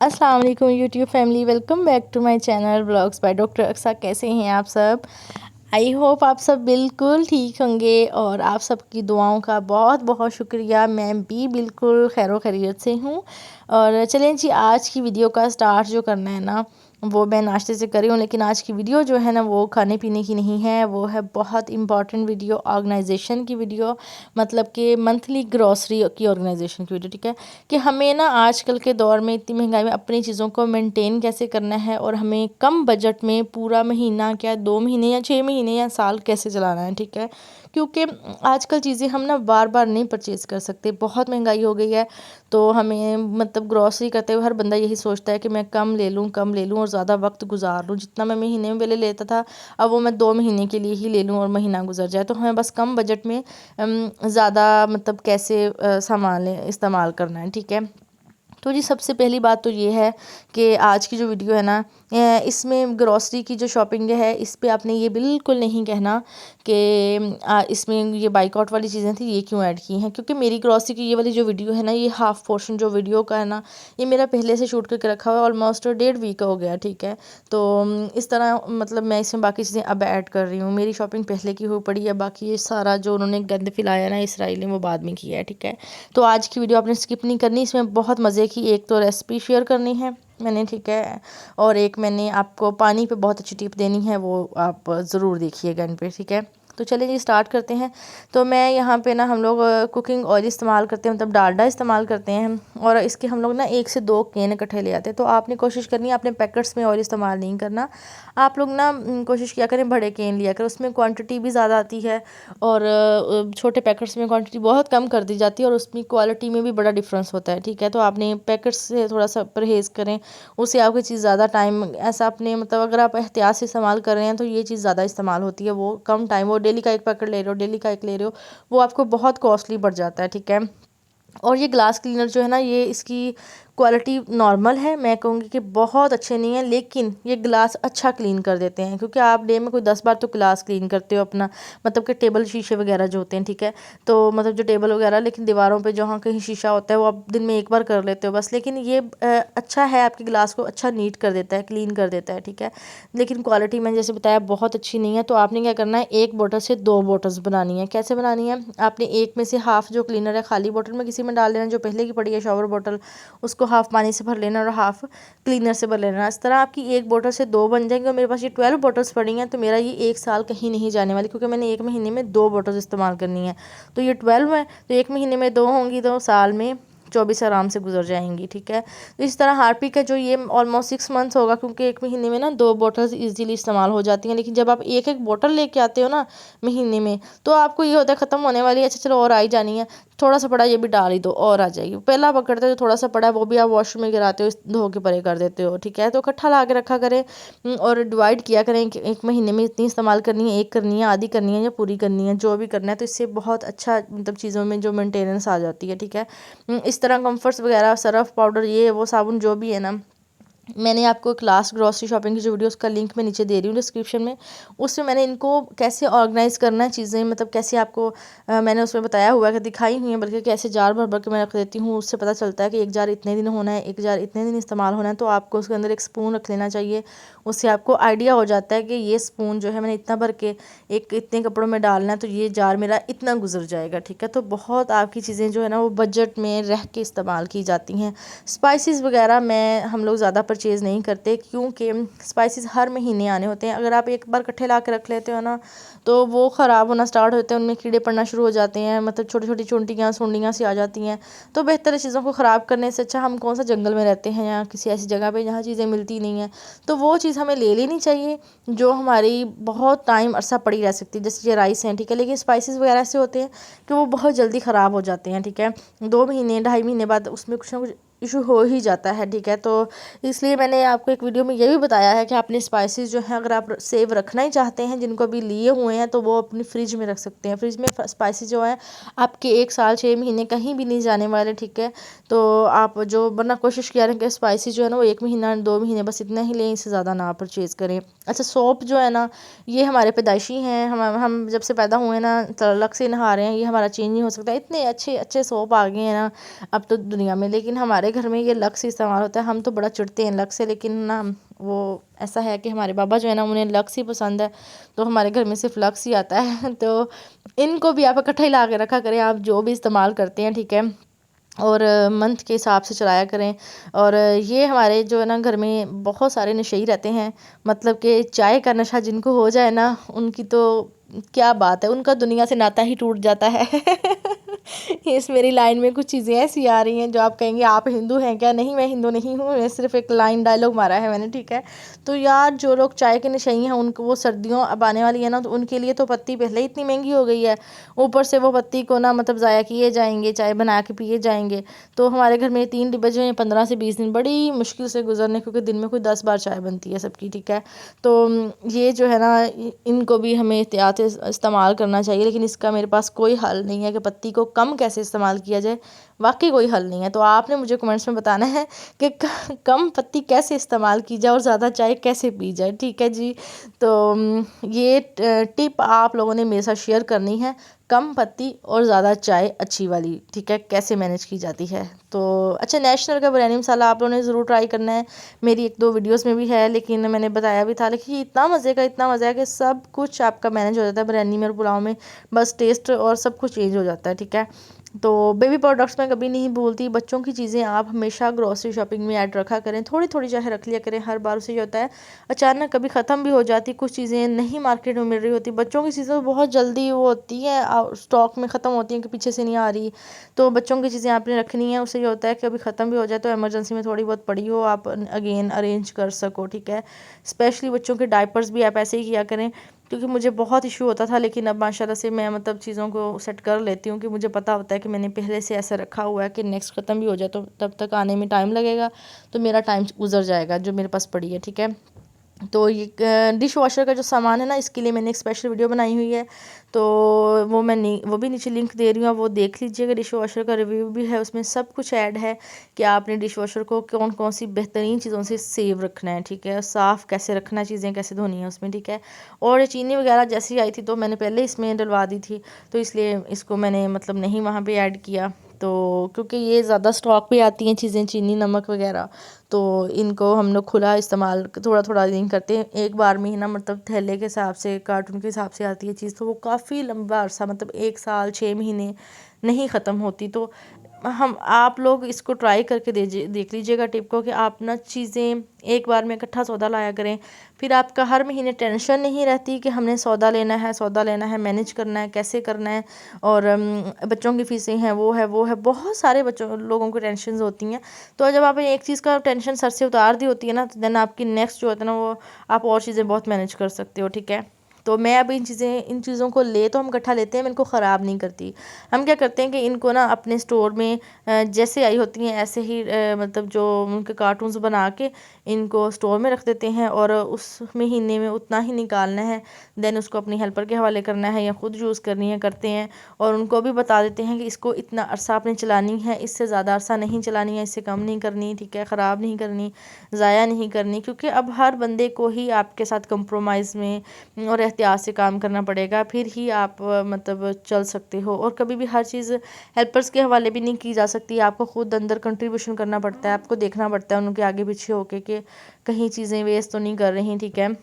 अस्सलाम वालेकुम YouTube family, welcome back to my channel blogs by doctor Aksa. कैसे हैं आप सब? आई होप आप सब बिल्कुल ठीक होंगे और आप सबकी दुआओं का बहुत बहुत शुक्रिया। मैं भी बिल्कुल खैरो खैरियत से हूँ। और चलें जी, आज की वीडियो का स्टार्ट जो करना है ना, वो मैं नाश्ते से करी हूँ, लेकिन आज की वीडियो जो है ना वो खाने पीने की नहीं है, वो है बहुत इंपॉर्टेंट वीडियो, ऑर्गेनाइजेशन की वीडियो। मतलब कि मंथली ग्रॉसरी की ऑर्गेनाइजेशन की वीडियो। ठीक है कि हमें ना आजकल के दौर में इतनी महंगाई में अपनी चीज़ों को मेंटेन कैसे करना है और हमें कम बजट में पूरा महीना, क्या 2 महीने या 6 महीने या साल कैसे चलाना है। ठीक है, क्योंकि आजकल चीज़ें हम ना बार बार नहीं परचेज़ कर सकते, बहुत महंगाई हो गई है। तो हमें मतलब ग्रॉसरी करते हुए हर बंदा यही सोचता है कि मैं कम ले लूँ और ज़्यादा वक्त गुजार लूँ। जितना मैं महीने में पहले लेता था, अब वो मैं 2 महीने के लिए ही ले लूँ और महीना गुजर जाए। तो हमें बस कम बजट में ज़्यादा मतलब कैसे सामान इस्तेमाल करना है। ठीक है, तो जी सबसे पहली बात तो ये है कि आज की जो वीडियो है ना, इसमें ग्रॉसरी की जो शॉपिंग है इस पे आपने ये बिल्कुल नहीं कहना कि इसमें ये बाइकआउट वाली चीज़ें थी, ये क्यों ऐड की हैं। क्योंकि मेरी ग्रॉसरी की ये वाली जो वीडियो है ना, ये हाफ़ पोर्शन जो वीडियो का है ना, ये मेरा पहले से शूट करके रखा हुआ है, ऑलमोस्ट 1.5 वीक हो गया। ठीक है, तो इस तरह मतलब मैं इसमें बाकी चीज़ें अब ऐड कर रही हूँ। मेरी शॉपिंग पहले की हो पड़ी है, बाकी ये सारा जो उन्होंने गंद फैलाया ना इसराइल ने, वो बाद में किया है। ठीक है, तो आज की वीडियो आपने स्किप नहीं करनी, इसमें बहुत मज़े की एक तो रेसिपी शेयर करनी है मैंने। ठीक है, और एक मैंने आपको पानी पे बहुत अच्छी टिप देनी है, वो आप ज़रूर देखिएगा इन पे। ठीक है, तो चलिए जी स्टार्ट करते हैं। तो मैं यहाँ पे ना, हम लोग कुकिंग ऑयल इस्तेमाल करते हैं, मतलब डालडा इस्तेमाल करते हैं। और इसके हम लोग ना 1 से 2 कैन इकट्ठे ले आते हैं। तो आपने कोशिश करनी है, आपने पैकेट्स में ऑयल इस्तेमाल नहीं करना। आप लोग ना कोशिश किया करें बड़े कैन लिया करें, उसमें क्वांटिटी भी ज़्यादा आती है। और छोटे पैकेट्स में क्वांटिटी बहुत कम कर दी जाती है और उसमें क्वालिटी में भी बड़ा डिफरेंस होता है। ठीक है, तो आपने पैकेट्स से थोड़ा सा परहेज़ करें, उससे आपकी चीज़ ज़्यादा टाइम ऐसा अपने मतलब अगर आप एहतियात से इस्तेमाल कर रहे हैं तो ये चीज़ ज़्यादा इस्तेमाल होती है। वो कम टाइम, वो डेली का एक पैकेट ले रहे हो, डेली का एक ले रहे हो, वो आपको बहुत कॉस्टली पड़ जाता है। ठीक है, और ये ग्लास क्लीनर जो है ना, ये इसकी क्वालिटी नॉर्मल है, मैं कहूँगी कि बहुत अच्छे नहीं है, लेकिन ये ग्लास अच्छा क्लीन कर देते हैं। क्योंकि आप डे में कोई 10 बार तो ग्लास क्लीन करते हो अपना, मतलब कि टेबल शीशे वगैरह जो होते हैं। ठीक है, तो मतलब जो टेबल वगैरह, लेकिन दीवारों पे जहाँ कहीं शीशा होता है वो आप दिन में एक बार कर लेते हो बस। लेकिन ये अच्छा है, आपके ग्लास को अच्छा नीट कर देता है, क्लीन कर देता है। ठीक है, लेकिन क्वालिटी मैंने जैसे बताया बहुत अच्छी नहीं है। तो आपने क्या करना है, एक बोतल से 2 बोतल्स बनानी है। कैसे बनानी है, आपने एक में से हाफ़ जो क्लीनर है खाली बोतल में किसी में डाल लेना, जो पहले की पड़ी है शॉवर बोतल, उसको हाफ़ पानी से भर लेना और हाफ़ क्लीनर से भर लेना। इस तरह आपकी एक बोतल से 2 बन जाएंगे। और मेरे पास ये 12 बोतल्स पड़ी हैं, तो मेरा ये 1 साल कहीं नहीं जाने वाली, क्योंकि मैंने एक महीने में 2 बोतल्स इस्तेमाल करनी है। तो ये 12 है, तो एक महीने में 2 होंगी, तो साल में 24 आराम से गुजर जाएंगी। ठीक है, तो इस तरह हार्पिक का जो ये ऑलमोस्ट 6 मंथ्स होगा, क्योंकि एक महीने में ना 2 बोतल्स इजीली इस्तेमाल हो जाती हैं। लेकिन जब आप एक एक बोतल लेके आते हो ना महीने में, तो आपको ये होता है ख़त्म होने वाली है, अच्छा चलो और आई जानी है, थोड़ा सा पड़ा ये भी डाल ही दो और आ जाएगी। पहला पकड़ते हो जो थोड़ा सा पड़ा है वो भी आप वॉशरूम में गिराते हो, धो के परे कर देते हो। ठीक है, तो इकट्ठा ला के रखा करें और डिवाइड किया करें कि एक महीने में इतनी इस्तेमाल करनी है, एक करनी है, आधी करनी है या पूरी करनी है, जो भी करना है। तो इससे बहुत अच्छा मतलब चीज़ों में जो मेंटेनेंस आ जाती है। ठीक है, इस तरह कम्फर्ट्स वगैरह, सर्फ पाउडर, ये वो साबुन जो भी है ना, मैंने आपको एक लास्ट ग्रॉसरी शॉपिंग की जो वीडियो, उसका लिंक मैं नीचे दे रही हूँ डिस्क्रिप्शन में। उसमें मैंने इनको कैसे ऑर्गेनाइज़ करना है चीज़ें, मतलब कैसे आपको मैंने उसमें बताया हुआ है कि दिखाई हुई है, बल्कि कैसे जार भर भर के मैं रख देती हूँ। उससे पता चलता है कि एक जार इतने दिन होना है, एक जार इतने दिन इस्तेमाल होना है। तो आपको उसके अंदर एक स्पून रख लेना चाहिए, उससे आपको आइडिया हो जाता है कि ये स्पून जो है मैंने इतना भर के एक इतने कपड़ों में डालना है, तो ये जार मेरा इतना गुजर जाएगा। ठीक है, तो बहुत आपकी चीज़ें जो है ना वो बजट में रह के इस्तेमाल की जाती हैं। स्पाइसेस वगैरह मैं हम लोग ज़्यादा परचेज़ नहीं करते, क्योंकि स्पाइसेस हर महीने आने होते हैं। अगर आप एक बार इकट्ठे ला के रख लेते हो ना, तो वो ख़राब होना स्टार्ट होते हैं, उनमें कीड़े पड़ना शुरू हो जाते हैं, मतलब छोटी छोटी चुंटियाँ सुंडियाँ सी आ जाती हैं। तो बेहतर है चीज़ों को ख़राब करने से अच्छा, हम कौन सा जंगल में रहते हैं या किसी ऐसी जगह पे जहाँ चीज़ें मिलती नहीं हैं, तो वो चीज़ हमें ले लेनी चाहिए जो हमारी बहुत टाइम अरसा पड़ी रह सकती है। जैसे ये राइस हैं, ठीक है, लेकिन स्पाइसेस वगैरह ऐसे होते हैं कि वो बहुत जल्दी ख़राब हो जाते हैं। ठीक है, 2 महीने 2.5 महीने बाद उसमें कुछ ना कुछ इशू हो ही जाता है। ठीक है, तो इसलिए मैंने आपको एक वीडियो में ये भी बताया है कि आपने स्पाइसेस जो हैं, अगर आप सेव रखना ही चाहते हैं, जिनको अभी लिए हुए हैं, तो वो अपनी फ्रिज में रख सकते हैं। फ्रिज में स्पाइसेस जो हैं आपके 1 साल 6 महीने कहीं भी नहीं जाने वाले। ठीक है, तो आप जो वरना कोशिश किया करें कि स्पाइसेस जो है ना वो 1 महीना 2 महीने बस इतना ही लें, इससे ज़्यादा ना परचेज़ करें। अच्छा, सोप जो है ना, ये हमारे पैदाइशी हैं, हम जब से पैदा हुए ना तलक से नहा रहे हैं, ये हमारा चेंज नहीं हो सकता। इतने अच्छे अच्छे सोप आ गए हैं ना अब तो दुनिया में, लेकिन हमारे हमारे घर में ये लक्स इस्तेमाल होता है। हम तो बड़ा चिढ़ते हैं लक्स से, लेकिन ना वो ऐसा है कि हमारे बाबा जो है ना उन्हें लक्स ही पसंद है, तो हमारे घर में सिर्फ लक्स ही आता है। तो इनको भी आप इकट्ठा ही ला के रखा करें, आप जो भी इस्तेमाल करते हैं, ठीक है। और मंथ के हिसाब से चलाया करें। और ये हमारे जो है ना घर में बहुत सारे नशेई रहते हैं, मतलब कि चाय का नशा जिनको हो जाए ना, उनकी तो क्या बात है, उनका दुनिया से नाता ही टूट जाता है। इस मेरी लाइन में कुछ चीज़ें ऐसी आ रही हैं जो आप कहेंगे आप हिंदू हैं क्या? नहीं, मैं हिंदू नहीं हूँ, मैं सिर्फ एक लाइन डायलॉग मारा है मैंने, ठीक है। तो यार जो लोग चाय के नशेई हैं, उनको वो सर्दियों अब आने वाली है ना, तो उनके लिए तो पत्ती पहले ही इतनी महंगी हो गई है, ऊपर से वो पत्ती को ना मतलब ज़ाया किए जाएंगे, चाय बना के पिए जाएंगे। तो हमारे घर में 3 डिब्बे जो हैं 15 से 20 दिन बड़ी मुश्किल से गुजरने, क्योंकि दिन में कोई 10 बार चाय बनती है सबकी, ठीक है। तो ये जो है ना इनको भी हमें एहतियात इस्तेमाल करना चाहिए, लेकिन इसका मेरे पास कोई हल नहीं है कि पत्ती को कम कैसे इस्तेमाल किया जाए, वाकई कोई हल नहीं है। तो आपने मुझे कमेंट्स में बताना है कि कम पत्ती कैसे इस्तेमाल की जाए और ज़्यादा चाय कैसे पी जाए, ठीक है जी। तो ये टिप आप लोगों ने मेरे साथ शेयर करनी है, कम पत्ती और ज़्यादा चाय अच्छी वाली, ठीक है, कैसे मैनेज की जाती है। तो अच्छा, नेशनल का बिरयानी मसाला आप लोगों ने ज़रूर ट्राई करना है, मेरी 1-2 वीडियोस में भी है, लेकिन मैंने बताया भी था, लेकिन इतना मज़े का, इतना मज़ा है कि सब कुछ आपका मैनेज हो जाता है बिरयानी में और पुलाव में, बस टेस्ट और सब कुछ चेंज हो जाता है, ठीक है। तो बेबी प्रोडक्ट्स मैं कभी नहीं भूलती, बच्चों की चीज़ें आप हमेशा ग्रॉसरी शॉपिंग में ऐड रखा करें, थोड़ी थोड़ी चाहे रख लिया करें, हर बार उसे ये होता है अचानक कभी ख़त्म भी हो जाती, कुछ चीज़ें नहीं मार्केट में मिल रही होती, बच्चों की चीज़ें बहुत जल्दी वो होती है स्टॉक में ख़त्म होती हैं कि पीछे से नहीं आ रही। तो बच्चों की चीज़ें आपने रखनी है, उससे ये होता है कि कभी ख़त्म भी हो जाए तो इमरजेंसी में थोड़ी बहुत पड़ी हो, आप अगेन अरेंज कर सको, ठीक है। स्पेशली बच्चों के डायपर्स भी आप ऐसे ही किया करें, क्योंकि मुझे बहुत इशू होता था, लेकिन अब माशाल्लाह से मैं मतलब चीज़ों को सेट कर लेती हूँ कि मुझे पता होता है कि मैंने पहले से ऐसा रखा हुआ है कि नेक्स्ट ख़त्म भी हो जाए तो तब तक आने में टाइम लगेगा, तो मेरा टाइम गुजर जाएगा जो मेरे पास पड़ी है, ठीक है। तो ये डिश वॉशर का जो सामान है ना, इसके लिए मैंने एक स्पेशल वीडियो बनाई हुई है, तो वो भी नीचे लिंक दे रही हूँ, आप वो देख लीजिएगा। डिश वॉशर का रिव्यू भी है, उसमें सब कुछ ऐड है कि आपने डिश वॉशर को कौन कौन सी बेहतरीन चीज़ों से सेव रखना है, ठीक है, साफ़ कैसे रखना है, चीज़ें कैसे धोनी है उसमें, ठीक है। और चीनी वगैरह जैसी आई थी तो मैंने पहले इसमें डलवा दी थी, तो इसलिए इसको मैंने मतलब नहीं वहाँ पर ऐड किया। तो क्योंकि ये ज़्यादा स्टॉक पे आती हैं चीज़ें, चीनी नमक वगैरह, तो इनको हम लोग खुला इस्तेमाल थोड़ा थोड़ा दिन करते हैं, एक बार में ही ना मतलब थैले के हिसाब से, कार्टून के हिसाब से आती है चीज़, तो वो काफ़ी लंबा अरसा मतलब 1 साल 6 महीने नहीं ख़त्म होती। तो हम आप लोग इसको ट्राई करके देख लीजिएगा टिप को, कि आप ना चीज़ें एक बार में इकट्ठा सौदा लाया करें, फिर आपका हर महीने टेंशन नहीं रहती कि हमने सौदा लेना है, मैनेज करना है, कैसे करना है। और बच्चों की फ़ीसें हैं, वो है, बहुत सारे बच्चों लोगों को टेंशन होती हैं। तो जब आपने एक चीज़ का टेंशन सर से उतार दी होती है ना, तो देन आपकी नेक्स्ट जो होता है ना, वो आप और चीज़ें बहुत मैनेज कर सकते हो, ठीक है। तो मैं अब इन चीज़ों को तो हम इकट्ठा लेते हैं, मैं इनको ख़राब नहीं करती। हम क्या करते हैं कि इनको ना अपने स्टोर में जैसे आई होती हैं ऐसे ही मतलब जो उनके कार्टून्स बना के इनको स्टोर में रख देते हैं, और उस महीने में उतना ही निकालना है, देन उसको अपनी हेल्पर के हवाले करना है या ख़ुद यूज़ करनी है, करते हैं। और उनको भी बता देते हैं कि इसको इतना अरसा आपने चलानी है, इससे ज़्यादा अरसा नहीं चलानी है, इससे कम नहीं करनी, ठीक है, ख़राब नहीं करनी, ज़ाया नहीं करनी, क्योंकि अब हर बंदे को ही आपके साथ कंप्रोमाइज़ में और एहतियात से काम करना पड़ेगा, फिर ही आप मतलब चल सकते हो। और कभी भी हर चीज़ हेल्पर्स के हवाले भी नहीं की जा सकती, आपको खुद अंदर कंट्रीब्यूशन करना पड़ता है, आपको देखना पड़ता है उनके आगे पीछे होके कि कहीं चीज़ें वेस्ट तो नहीं कर रही, ठीक है।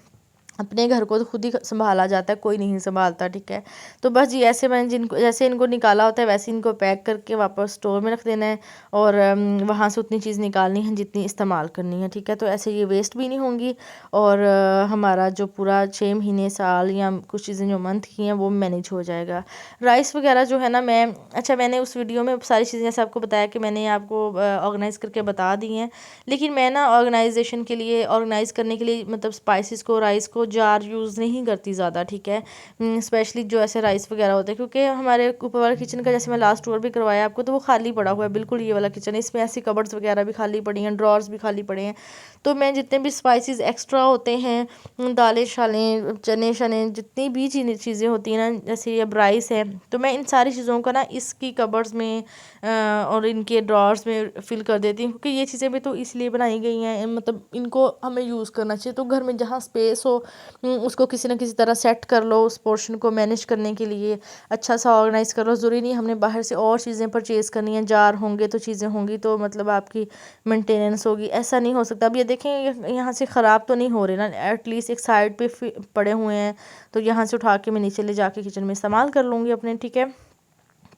अपने घर को तो खुद ही संभाला जाता है, कोई नहीं संभालता, ठीक है। तो बस जी ऐसे मैंने जैसे इनको निकाला होता है वैसे इनको पैक करके वापस स्टोर में रख देना है, और वहाँ से उतनी चीज़ निकालनी है जितनी इस्तेमाल करनी है, ठीक है। तो ऐसे ये वेस्ट भी नहीं होंगी, और हमारा जो पूरा 6 महीने, साल या कुछ चीज़ें जो मंथ की हैं वो मैनेज हो जाएगा। राइस वगैरह जो है ना, मैंने उस वीडियो में सारी चीज़ें जैसे आपको बताया कि मैंने आपको ऑर्गेनाइज़ करके बता दी हैं, लेकिन मैं ना ऑर्गेनाइज़ करने के लिए मतलब स्पाइसेस को, राइस को जार यूज़ नहीं करती ज़्यादा, ठीक है। स्पेशली जो ऐसे राइस वगैरह होते हैं, क्योंकि हमारे ऊपर वाला किचन का जैसे मैं लास्ट टूर भी करवाया आपको, तो वो खाली पड़ा हुआ है बिल्कुल, ये वाला किचन, इसमें ऐसी कबर्ड्स वगैरह भी खाली पड़ी हैं, ड्रॉर्स भी खाली पड़े हैं। तो मैं जितने भी स्पाइसेस एक्स्ट्रा होते हैं, दालें शालें, चने शने, जितनी भी चीज़ें होती हैं ना, जैसे अब राइस है, तो मैं इन सारी चीज़ों का ना इसकी कबर्ड्स में और इनके ड्रॉर्स में फिल कर देती हूँ, क्योंकि ये चीज़ें भी तो इसलिए बनाई गई हैं, मतलब इनको हमें यूज़ करना चाहिए। तो घर में जहाँ स्पेस हो उसको किसी न किसी तरह सेट कर लो, उस पोर्शन को मैनेज करने के लिए अच्छा सा ऑर्गेनाइज़ कर लो। ज़रूरी नहीं हमने बाहर से और चीज़ें परचेज़ करनी है, जार होंगे तो चीज़ें होंगी तो मतलब आपकी मेंटेनेंस होगी, ऐसा नहीं हो सकता। अब ये देखें यहाँ से ख़राब तो नहीं हो रहे ना, एटलीस्ट एक साइड पे पड़े हुए हैं, तो यहाँ से उठा के मैं नीचे ले जाके किचन में इस्तेमाल कर लूँगी अपने, ठीक है।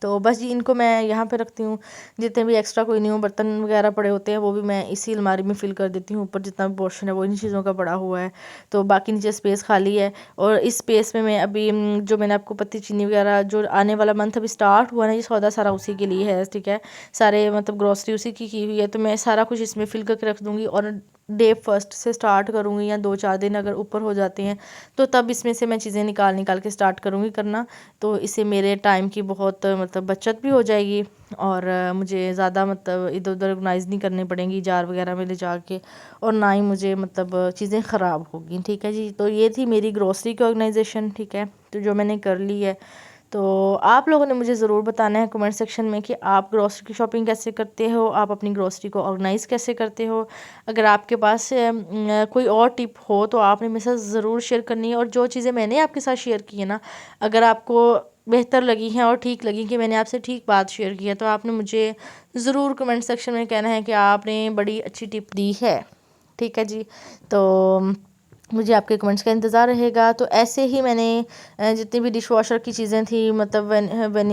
तो बस जी इनको मैं यहाँ पे रखती हूँ। जितने भी एक्स्ट्रा कोई न्यू बर्तन वगैरह पड़े होते हैं वो भी मैं इसी अलमारी में फ़िल कर देती हूँ। ऊपर जितना भी पोर्शन है वो इन चीज़ों का पड़ा हुआ है, तो बाकी नीचे स्पेस खाली है। और इस स्पेस में मैं अभी जो मैंने आपको पत्ती चीनी वगैरह जो आने वाला मंथ अभी स्टार्ट हुआ ना, ये सौदा सारा उसी के लिए है, ठीक है। सारे मतलब ग्रॉसरी उसी की हुई है, तो मैं सारा कुछ इसमें फ़िल करके रख दूँगी। और डे फर्स्ट से स्टार्ट करूँगी, या 2-4 दिन अगर ऊपर हो जाते हैं तो तब इसमें से मैं चीज़ें निकाल के स्टार्ट करूँगी करना। तो इससे मेरे टाइम की बहुत मतलब बचत भी हो जाएगी, और मुझे ज़्यादा मतलब इधर उधर ऑर्गेनाइज़ नहीं करने पड़ेंगी जार वगैरह में ले जाके, और ना ही मुझे मतलब चीज़ें ख़राब होगी, ठीक है जी। तो ये थी मेरी ग्रॉसरी की ऑर्गेनाइजेशन, ठीक है, तो जो मैंने कर ली है। तो आप लोगों ने मुझे ज़रूर बताना है कमेंट सेक्शन में कि आप ग्रॉसरी की शॉपिंग कैसे करते हो, आप अपनी ग्रॉसरी को ऑर्गेनाइज़ कैसे करते हो। अगर आपके पास कोई और टिप हो तो आपने मेरे साथ ज़रूर शेयर करनी है। और जो चीज़ें मैंने आपके साथ शेयर की है ना, अगर आपको बेहतर लगी हैं और ठीक लगी कि मैंने आपसे ठीक बात शेयर की है, तो आपने मुझे ज़रूर कमेंट सेक्शन में कहना है कि आपने बड़ी अच्छी टिप दी है, ठीक है जी। तो मुझे आपके कमेंट्स का इंतज़ार रहेगा। तो ऐसे ही मैंने जितनी भी डिश वॉशर की चीज़ें थी, मतलब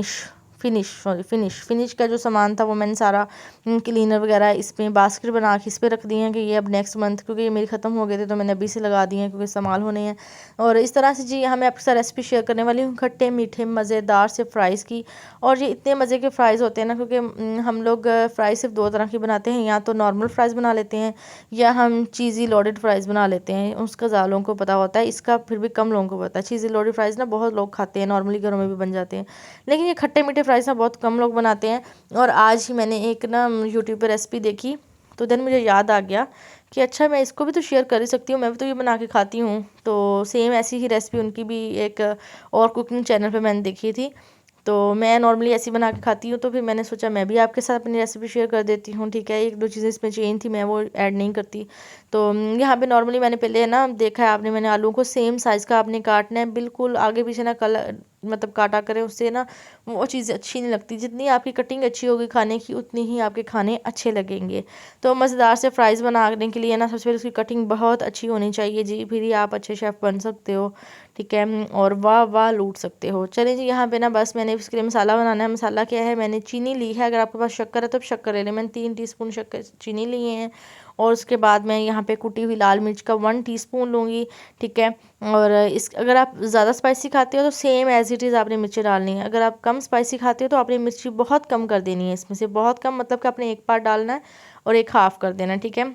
फिनिश का जो सामान था वो मैंने सारा क्लीनर वगैरह इसमें बास्केट बना के इस पे रख दिए हैं कि ये अब नेक्स्ट मंथ, क्योंकि ये मेरे ख़त्म हो गए थे तो मैंने अभी से लगा दिए हैं क्योंकि इस्तेमाल होने हैं। और इस तरह से जी यहाँ मैं आपके साथ रेसिपी शेयर करने वाली हूँ खट्टे मीठे मज़ेदार से फ़्राइज़ की। और ये इतने मज़े के फ़्राइज़ होते हैं ना, क्योंकि हम लोग फ़्राइज़ सिर्फ 2 तरह की बनाते हैं, या तो नॉर्मल फ़्राइज़ बना लेते हैं या हम चीज़ी लोडेड फ़्राइज़ बना लेते हैं। उसका ज़्यादा लोगों को पता होता है, इसका फिर भी कम लोगों को पता है। चीज़ी लोडेड फ़्राइज़ ना बहुत लोग खाते हैं, नॉर्मली घरों में भी बन जाते हैं, लेकिन ये खट्टे मीठे फ़्राइज़ ना बहुत कम लोग बनाते हैं। और आज ही मैंने एक ना यूट्यूब पे रेसिपी देखी, तो देन मुझे याद आ गया कि अच्छा मैं इसको भी तो शेयर कर ही सकती हूँ, मैं भी तो ये बना के खाती हूँ। तो सेम ऐसी ही रेसिपी उनकी भी एक और कुकिंग चैनल पे मैंने देखी थी। तो मैं नॉर्मली ऐसी बना के खाती हूँ, तो फिर मैंने सोचा मैं भी आपके साथ अपनी रेसिपी शेयर कर देती हूँ, ठीक है। 1-2 चीज़ें इसमें चेंज थी, मैं वो ऐड नहीं करती। तो यहाँ पे नॉर्मली मैंने पहले ना देखा है आपने, मैंने आलू को सेम साइज़ का आपने काटना है, बिल्कुल आगे पीछे ना कलर मतलब काटा करें, उससे ना वो चीज़ अच्छी नहीं लगती। जितनी आपकी कटिंग अच्छी होगी खाने की, उतनी ही आपके खाने अच्छे लगेंगे। तो मज़ेदार से फ्राइज़ बनाने के लिए ना सबसे पहले उसकी कटिंग बहुत अच्छी होनी चाहिए जी, फिर ही आप अच्छे शेफ़ बन सकते हो, ठीक है। और वाह वाह लूट सकते हो। चलिए जी, यहाँ पे ना बस मैंने इसके लिए मसाला बनाना है। मसाला क्या है, मैंने चीनी ली है, अगर आपके पास शक्कर है तो शक्कर ले लें। मैंने 3 टीस्पून शक्कर चीनी लिए हैं। और उसके बाद मैं यहाँ पे कुटी हुई लाल मिर्च का 1 टीस्पून लूँगी, ठीक है। और इस अगर आप ज़्यादा स्पाइसी खाते हो तो सेम एज़ इट इज़ आपने मिर्ची डालनी है। अगर आप कम स्पाइसी खाते हो तो आपने मिर्ची बहुत कम कर देनी है, इसमें से बहुत कम, मतलब कि आपने 1 पार्ट डालना है और 1 हाफ़ कर देना है, ठीक है।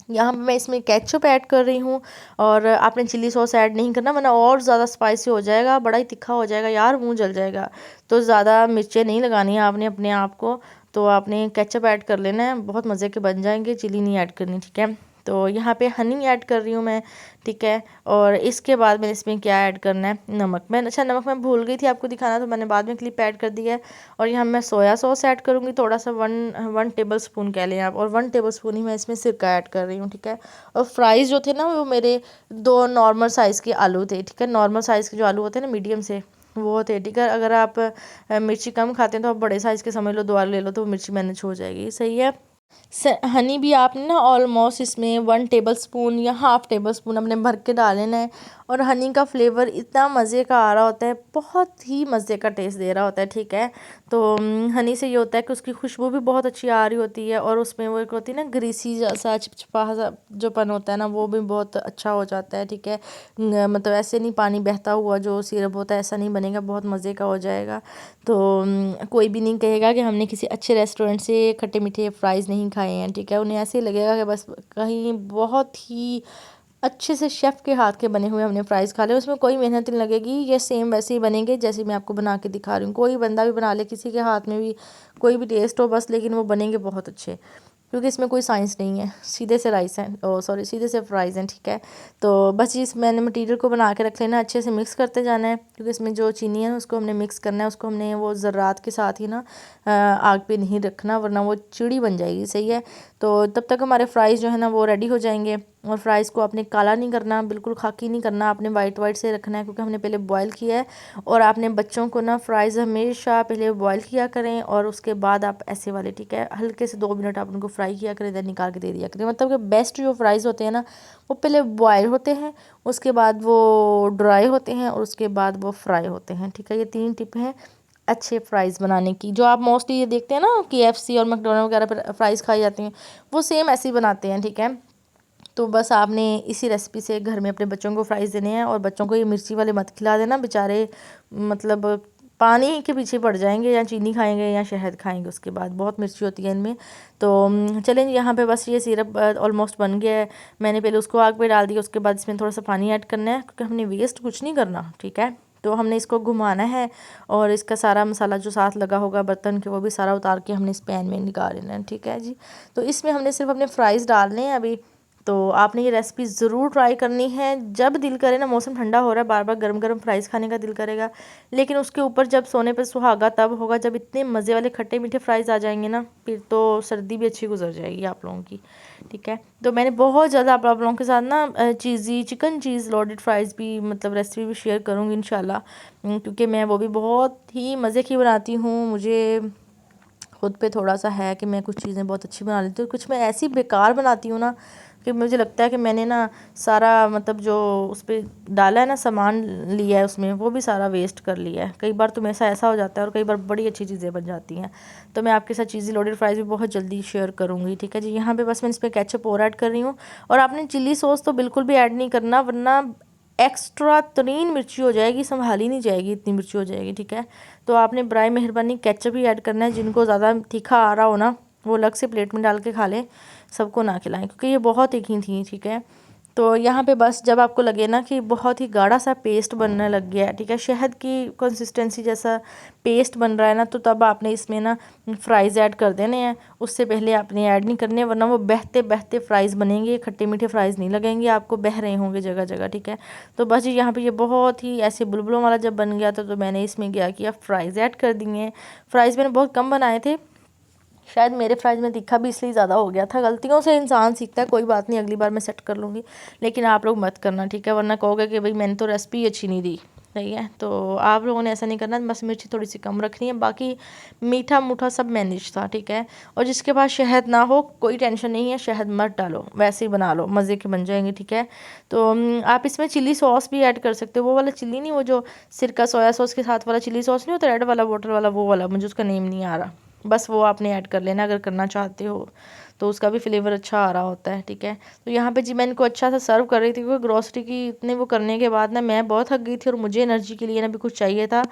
यहाँ पे मैं इसमें केचप ऐड कर रही हूँ, और आपने चिली सॉस ऐड नहीं करना, वरना और ज़्यादा स्पाइसी हो जाएगा, बड़ा ही तीखा हो जाएगा यार, मुंह जल जाएगा। तो ज़्यादा मिर्चें नहीं लगानी है आपने अपने आप को, तो आपने केचप ऐड कर लेना है, बहुत मज़े के बन जाएंगे, चिली नहीं ऐड करनी, ठीक है। तो यहाँ पे हनी ऐड कर रही हूँ मैं, ठीक है। और इसके बाद मैंने इसमें क्या ऐड करना है, नमक। मैं अच्छा नमक मैं भूल गई थी आपको दिखाना, तो मैंने बाद में क्लिप ऐड कर दिया है। और यहाँ मैं सोया सॉस ऐड करूँगी थोड़ा सा, 1 टेबल स्पून कह लें आप, और 1 टेबल स्पून ही मैं इसमें सिरका ऐड कर रही हूँ, ठीक है। और फ्राइज़ जो थे ना वो मेरे 2 नॉर्मल साइज़ के आलू थे, ठीक है। नॉर्मल साइज़ के जो आलू होते हैं ना, मीडियम से, वो थे, ठीक है। अगर आप मिर्ची कम खाते हैं तो आप बड़े साइज़ के समझ लो 2 आलू ले लो, तो मिर्ची मैनेज हो जाएगी, सही है। हनी भी आपने ना ऑलमोस्ट इसमें 1 टेबल स्पून या हाफ़ टेबल स्पून अपने भर के डाल लेना है। और हनी का फ्लेवर इतना मज़े का आ रहा होता है, बहुत ही मज़े का टेस्ट दे रहा होता है, ठीक है। तो हनी से ये होता है कि उसकी खुशबू भी बहुत अच्छी आ रही होती है, और उसमें वो एक होती है ना ग्रीसी सा चिपचिपा सा जोपन होता है ना, वो भी बहुत अच्छा हो जाता है, ठीक है। मतलब ऐसे नहीं पानी बहता हुआ जो सिरप होता है, ऐसा नहीं बनेगा, बहुत मज़े का हो जाएगा। तो कोई भी नहीं कहेगा कि हमने किसी अच्छे रेस्टोरेंट से खट्टे मीठे फ्राइज़ नहीं खाए हैं, ठीक है। उन्हें ऐसे ही लगेगा कि बस कहीं बहुत ही अच्छे से शेफ़ के हाथ के बने हुए हमने फ्राइज़ खा लिए, उसमें कोई मेहनत नहीं लगेगी, ये सेम वैसे ही बनेंगे जैसे मैं आपको बना के दिखा रही हूँ। कोई बंदा भी बना ले, किसी के हाथ में भी कोई भी टेस्ट हो बस, लेकिन वो बनेंगे बहुत अच्छे, क्योंकि इसमें कोई साइंस नहीं है, सीधे से राइस हैं, ओ सॉरी सीधे से फ्राइज़ हैं, ठीक है। तो बस इस मैंने मटीरियल को बना के रख लेना, अच्छे से मिक्स करते जाना है, क्योंकि इसमें जो चीनी है उसको हमने मिक्स करना है, उसको हमने वो ज़र्रात के साथ ही ना आग पे नहीं रखना, वरना वो चिड़ी बन जाएगी, सही है। तो तब तक हमारे फ्राइज़ जो है ना वो रेडी हो जाएंगे। और फ्राइज़ को आपने काला नहीं करना, बिल्कुल खाकी नहीं करना, आपने वाइट वाइट से रखना है, क्योंकि हमने पहले बॉयल किया है। और आपने बच्चों को ना फ्राइज़ हमेशा पहले बॉयल किया करें और उसके बाद आप ऐसे वाले, ठीक है, हल्के से 2 मिनट आप उनको फ्राई किया करें, देन निकाल के दे दिया करें। मतलब कि बेस्ट जो फ्राइज़ होते हैं ना वो पहले बॉयल होते हैं, उसके बाद वो ड्राई होते हैं और उसके बाद वो फ्राई होते हैं, ठीक है। ये 3 टिप हैं अच्छे फ़्राइज़ बनाने की। जो आप मोस्टली ये देखते हैं ना KFC और मैकडॉनल्ड वगैरह पर फ़्राइज़ खाई जाती हैं, वो सेम ऐसे ही बनाते हैं, ठीक है। तो बस आपने इसी रेसिपी से घर में अपने बच्चों को फ्राइज़ देने हैं। और बच्चों को ये मिर्ची वाले मत खिला देना, बेचारे मतलब पानी के पीछे पड़ जाएंगे, या चीनी खाएंगे या शहद खाएंगे, उसके बाद बहुत मिर्ची होती है इनमें। तो चलें, यहाँ पे बस ये सिरप ऑलमोस्ट बन गया है। मैंने पहले उसको आग पे डाल दिया, उसके बाद इसमें थोड़ा सा पानी ऐड करना है, क्योंकि हमने वेस्ट कुछ नहीं करना, ठीक है। तो हमने इसको घुमाना है और इसका सारा मसाला जो साथ लगा होगा बर्तन के, वो भी सारा उतार के हमने इस पैन में निकाल लेना है, ठीक है जी। तो इसमें हमने सिर्फ अपने फ्राइज़ डालने हैं अभी। तो आपने ये रेसिपी ज़रूर ट्राई करनी है। जब दिल करे ना, मौसम ठंडा हो रहा है, बार बार गरम गरम फ्राइज़ खाने का दिल करेगा, लेकिन उसके ऊपर जब सोने पर सुहागा तब होगा जब इतने मज़े वाले खट्टे मीठे फ्राइज़ आ जाएंगे ना, फिर तो सर्दी भी अच्छी गुजर जाएगी आप लोगों की, ठीक है। तो मैंने बहुत ज़्यादा आप लोगों के साथ ना चीज़ी चिकन चीज़ लोडेड फ्राइज़ भी मतलब रेसिपी भी शेयर करूँगी इंशाल्लाह, क्योंकि मैं वो भी बहुत ही मज़े की बनाती हूँ। मुझे खुद पे थोड़ा सा है कि मैं कुछ चीज़ें बहुत अच्छी बना लेती हूँ, कुछ मैं ऐसी बेकार बनाती हूँ ना कि मुझे लगता है कि मैंने ना सारा मतलब जो उस पर डाला है ना, सामान लिया है उसमें, वो भी सारा वेस्ट कर लिया है। कई बार तो मेरे साथ ऐसा हो जाता है और कई बार बड़ी अच्छी चीज़ें बन जाती हैं। तो मैं आपके साथ चीज़ी लोडेड फ्राइज़ भी बहुत जल्दी शेयर करूँगी, ठीक है जी। यहाँ पे बस मैं इस पर केचप और ऐड कर रही हूँ। और आपने चिली सॉस तो बिल्कुल भी ऐड नहीं करना, वरना एक्स्ट्रा तरीन मिर्ची हो जाएगी, संभाली नहीं जाएगी, इतनी मिर्ची हो जाएगी, ठीक है। तो आपने बराए मेहरबानी केचप ही ऐड करना है। जिनको ज़्यादा तीखा आ रहा हो ना, वो अलग से प्लेट में डाल के खा लें, सबको ना खिलाएं, क्योंकि ये बहुत तीखी थी, ठीक है। तो यहाँ पे बस जब आपको लगे ना कि बहुत ही गाढ़ा सा पेस्ट बनने लग गया है, ठीक है, शहद की कंसिस्टेंसी जैसा पेस्ट बन रहा है ना, तो तब आपने इसमें ना फ्राइज़ ऐड कर देने हैं। उससे पहले आपने ऐड नहीं करने, वरना वो बहते बहते फ्राइज़ बनेंगे, खट्टे मीठे फ्राइज़ नहीं लगेंगे आपको, बह रहे होंगे जगह जगह, ठीक है। तो बस यहाँ पे ये बहुत ही ऐसे बुलबुलों वाला जब बन गया था, तो मैंने इसमें क्या किया, फ्राइज़ ऐड कर दिए। फ्राइज़ मैंने बहुत कम बनाए थे, शायद मेरे फ्राइज़ में तीखा भी इसलिए ज़्यादा हो गया था। गलतियों से इंसान सीखता है, कोई बात नहीं, अगली बार मैं सेट कर लूँगी। लेकिन आप लोग मत करना, ठीक है, वरना कहोगे कि भाई मैंने तो रेसिपी अच्छी नहीं दी, सही है। तो आप लोगों ने ऐसा नहीं करना, बस मिर्ची थोड़ी सी कम रखनी है, बाकी मीठा मूठा सब मैनेज था, ठीक है। और जिसके पास शहद ना हो कोई टेंशन नहीं है, शहद मत डालो, वैसे ही बना लो, मज़े के बन जाएंगे, ठीक है। तो आप इसमें चिली सॉस भी ऐड कर सकते हो, वो वाला चिली नहीं, वो जो सिरका सोया सॉस के साथ वाला चिली सॉस नहीं होता, रेड वाला बॉटल वाला, वो वाला, मुझे उसका नेम नहीं आ रहा, बस वो आपने ऐड कर लेना अगर करना चाहते हो, तो उसका भी फ्लेवर अच्छा आ रहा होता है, ठीक है। तो यहाँ पे जी मैं इनको अच्छा सा सर्व कर रही थी, क्योंकि ग्रोसरी की इतने वो करने के बाद ना मैं बहुत थक गई थी और मुझे एनर्जी के लिए ना भी कुछ चाहिए था।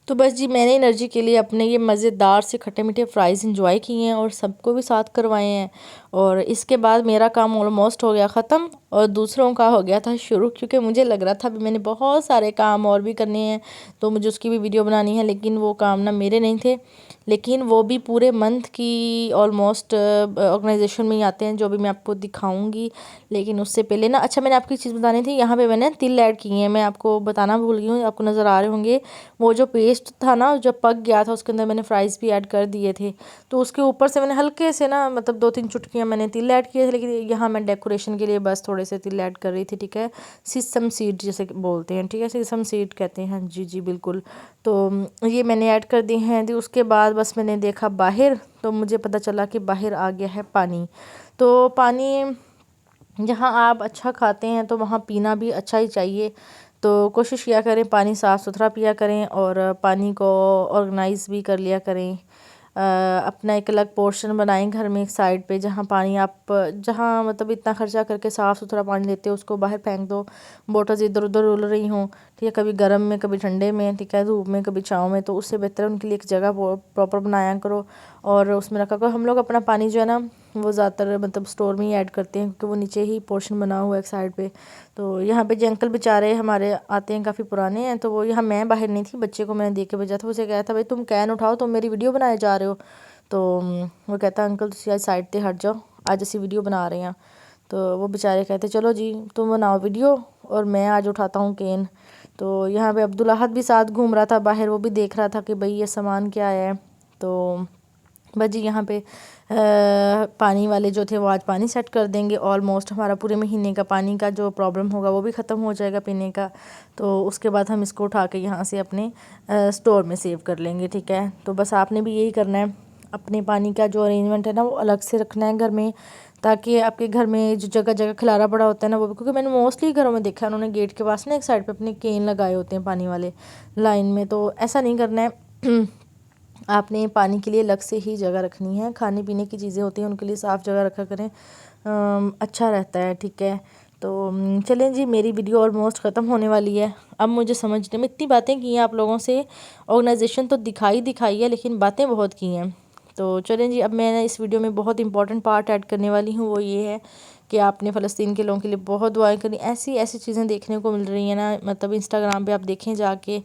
तो बस जी मैंने एनर्जी के लिए अपने ये मज़ेदार से खट्टे मीठे फ्राइज़ इंजॉय किए हैं और सबको भी साथ करवाए हैं। और इसके बाद मेरा काम ऑलमोस्ट हो गया ख़त्म और दूसरों का हो गया था शुरू, क्योंकि मुझे लग रहा था भी मैंने बहुत सारे काम और भी करने हैं, तो मुझे उसकी भी वीडियो बनानी है, लेकिन वो काम ना मेरे नहीं थे, लेकिन वो भी पूरे मंथ की ऑलमोस्ट ऑर्गेनाइजेशन में ही आते हैं, जो भी मैं आपको दिखाऊंगी। लेकिन उससे पहले ना, अच्छा मैंने आपकी चीज़ बतानी थी, यहाँ पे मैंने तिल ऐड किए हैं, मैं आपको बताना भूल गई हूँ, आपको नज़र आ रहे होंगे, वो जो पेस्ट था ना जब पक गया था, उसके अंदर मैंने फ्राइज़ भी ऐड कर दिए थे, तो उसके ऊपर से मैंने हल्के से ना मतलब 2-3 चुटकियाँ मैंने तिल ऐड किए थे, लेकिन यहाँ मैं डेकोरेशन के लिए बस थोड़े से तिल ऐड कर रही थी, ठीक है। सिसम सीड जैसे बोलते हैं, ठीक है, सिसम सीड कहते हैं, जी जी बिल्कुल। तो ये मैंने ऐड कर दी हैं। उसके बाद बस मैंने देखा बाहर, तो मुझे पता चला कि बाहर आ गया है पानी। तो पानी जहाँ आप अच्छा खाते हैं तो वहाँ पीना भी अच्छा ही चाहिए, तो कोशिश किया करें पानी साफ़ सुथरा पिया करें और पानी को ऑर्गेनाइज भी कर लिया करें। अपना एक अलग पोर्शन बनाएं घर में एक साइड पे, जहाँ पानी आप जहाँ मतलब इतना खर्चा करके साफ़ सुथरा पानी लेते हो उसको बाहर फेंक दो, बोटल्स इधर उधर उड़ रही हों, ठीक है, कभी गर्म में कभी ठंडे में, ठीक है, धूप में कभी छाँव में, तो उससे बेहतर उनके लिए एक जगह प्रॉपर बनाया करो और उसमें रखा करो। हम लोग अपना पानी जो है ना वो ज़्यादातर मतलब स्टोर में ही ऐड करते हैं, क्योंकि वो नीचे ही पोर्शन बना हुआ है एक साइड पे। तो यहाँ पे जो अंकल बेचारे हमारे आते हैं, काफ़ी पुराने हैं, तो वो यहाँ, मैं बाहर नहीं थी, बच्चे को मैंने दे के भेजा था, उसे कहा था भाई तुम कैन उठाओ, तुम मेरी वीडियो बनाए जा रहे हो। तो वो कहता अंकल तुम आज साइड पे हट जाओ, आज ऐसी वीडियो बना रहे हैं। तो वो बेचारे कहते चलो जी तुम बनाओ वीडियो और मैं आज उठाता हूँ कैन। तो यहाँ पे अब्दुल अहद भी साथ घूम रहा था बाहर, वो भी देख रहा था कि भाई ये सामान क्या है। तो बस जी यहाँ पे पानी वाले जो थे वो आज पानी सेट कर देंगे। ऑलमोस्ट हमारा पूरे महीने का पानी का जो प्रॉब्लम होगा वो भी ख़त्म हो जाएगा पीने का। तो उसके बाद हम इसको उठा के यहाँ से अपने स्टोर में सेव कर लेंगे, ठीक है। तो बस आपने भी यही करना है, अपने पानी का जो अरेंजमेंट है ना वो अलग से रखना है घर में, ताकि आपके घर में जो जगह जगह खिलारा पड़ा होता है ना वो, क्योंकि मैंने मोस्टली घरों में देखा है उन्होंने गेट के पास ना एक साइड पे अपने केन लगाए होते हैं पानी वाले लाइन में। तो ऐसा नहीं करना है आपने पानी के लिए अलग से ही जगह रखनी है। खाने पीने की चीज़ें होती हैं उनके लिए साफ़ जगह रखा करें, अच्छा रहता है, ठीक है। तो चलें जी, मेरी वीडियो ऑलमोस्ट ख़त्म होने वाली है। अब मुझे समझने में इतनी बातें की हैं आप लोगों से, ऑर्गेनाइजेशन तो दिखाई है लेकिन बातें बहुत की हैं। तो चलें जी, अब मैं इस वीडियो में बहुत इंपॉर्टेंट पार्ट ऐड करने वाली हूँ, वो ये है कि आपने फ़लस्तीन के लोगों के लिए बहुत दुआएं करनी। ऐसी ऐसी चीज़ें देखने को मिल रही हैं ना, मतलब इंस्टाग्राम पे आप देखें जाके,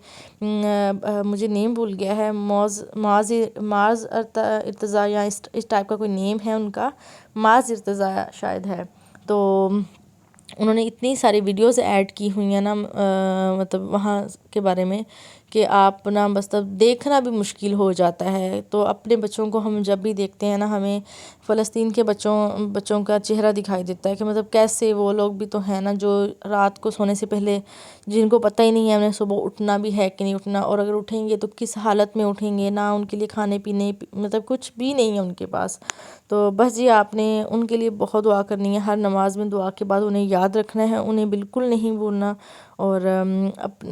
मुझे नेम भूल गया है, मार्ज इर्तज़ा या इस टाइप का कोई नेम है उनका, मार्ज इर्तज़ा शायद है। तो उन्होंने इतनी सारी वीडियोस ऐड की हुई हैं ना, मतलब वहाँ के बारे में, कि आप ना मतलब देखना भी मुश्किल हो जाता है। तो अपने बच्चों को हम जब भी देखते हैं ना, हमें फ़लस्तीन के बच्चों का चेहरा दिखाई देता है कि मतलब कैसे वो लोग भी तो हैं ना, जो रात को सोने से पहले, जिनको पता ही नहीं है उन्हें सुबह उठना भी है कि नहीं उठना, और अगर उठेंगे तो किस हालत में उठेंगे, ना उनके लिए खाने पीने मतलब कुछ भी नहीं है उनके पास। तो बस जी, आपने उनके लिए बहुत दुआ करनी है, हर नमाज में दुआ के बाद उन्हें याद रखना है, उन्हें बिल्कुल नहीं भूलना। और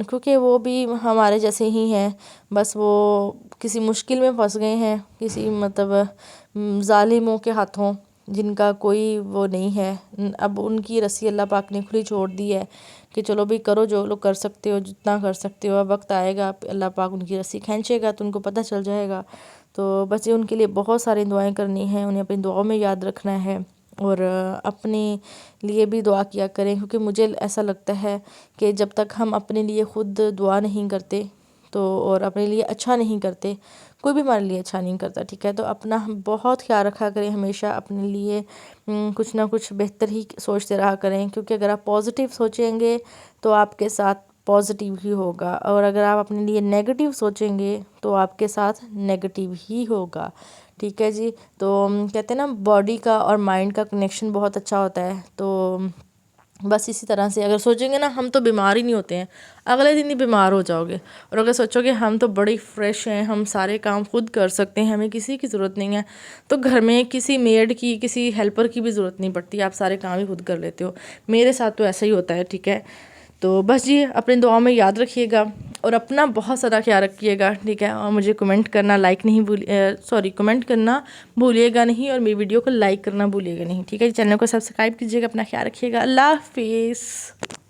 क्योंकि वो भी हमारे जैसे ही हैं, बस वो किसी मुश्किल में फंस गए हैं, किसी मतलब ज़ालिमों के हाथों, जिनका कोई वो नहीं है। अब उनकी रस्सी अल्लाह पाक ने खुली छोड़ दी है कि चलो भाई करो जो लोग कर सकते हो, जितना कर सकते हो। अब वक्त आएगा अल्लाह पाक उनकी रस्सी खींचेगा तो उनको पता चल जाएगा। तो बस ये उनके लिए बहुत सारी दुआएं करनी है, उन्हें अपनी दुआओं में याद रखना है, और अपने लिए भी दुआ किया करें। क्योंकि मुझे ऐसा लगता है कि जब तक हम अपने लिए ख़ुद दुआ नहीं करते तो, और अपने लिए अच्छा नहीं करते, कोई भी हमारे लिए अच्छा नहीं करता, ठीक है। तो अपना हम बहुत ख्याल रखा करें, हमेशा अपने लिए कुछ ना कुछ बेहतर ही सोचते रहा करें। क्योंकि अगर आप पॉजिटिव सोचेंगे तो आपके साथ पॉजिटिव ही होगा, और अगर आप अपने लिए नेगेटिव सोचेंगे तो आपके साथ नेगेटिव ही होगा, ठीक है जी। तो कहते हैं ना, बॉडी का और माइंड का कनेक्शन बहुत अच्छा होता है। तो बस इसी तरह से अगर सोचेंगे ना हम तो बीमार ही नहीं होते हैं, अगले दिन ही बीमार हो जाओगे। और अगर सोचोगे हम तो बड़ी फ्रेश हैं, हम सारे काम खुद कर सकते हैं, हमें किसी की ज़रूरत नहीं है, तो घर में किसी मेड की, किसी हेल्पर की भी ज़रूरत नहीं पड़ती, आप सारे काम ही खुद कर लेते हो। मेरे साथ तो ऐसा ही होता है, ठीक है। तो बस जी, अपनी दुआओं में याद रखिएगा और अपना बहुत सारा ख्याल रखिएगा, ठीक है। और मुझे कमेंट करना कमेंट करना भूलिएगा नहीं, और मेरी वीडियो को लाइक करना भूलिएगा नहीं, ठीक है। चैनल को सब्सक्राइब कीजिएगा, अपना ख्याल रखिएगा। अल्लाह हाफिज़।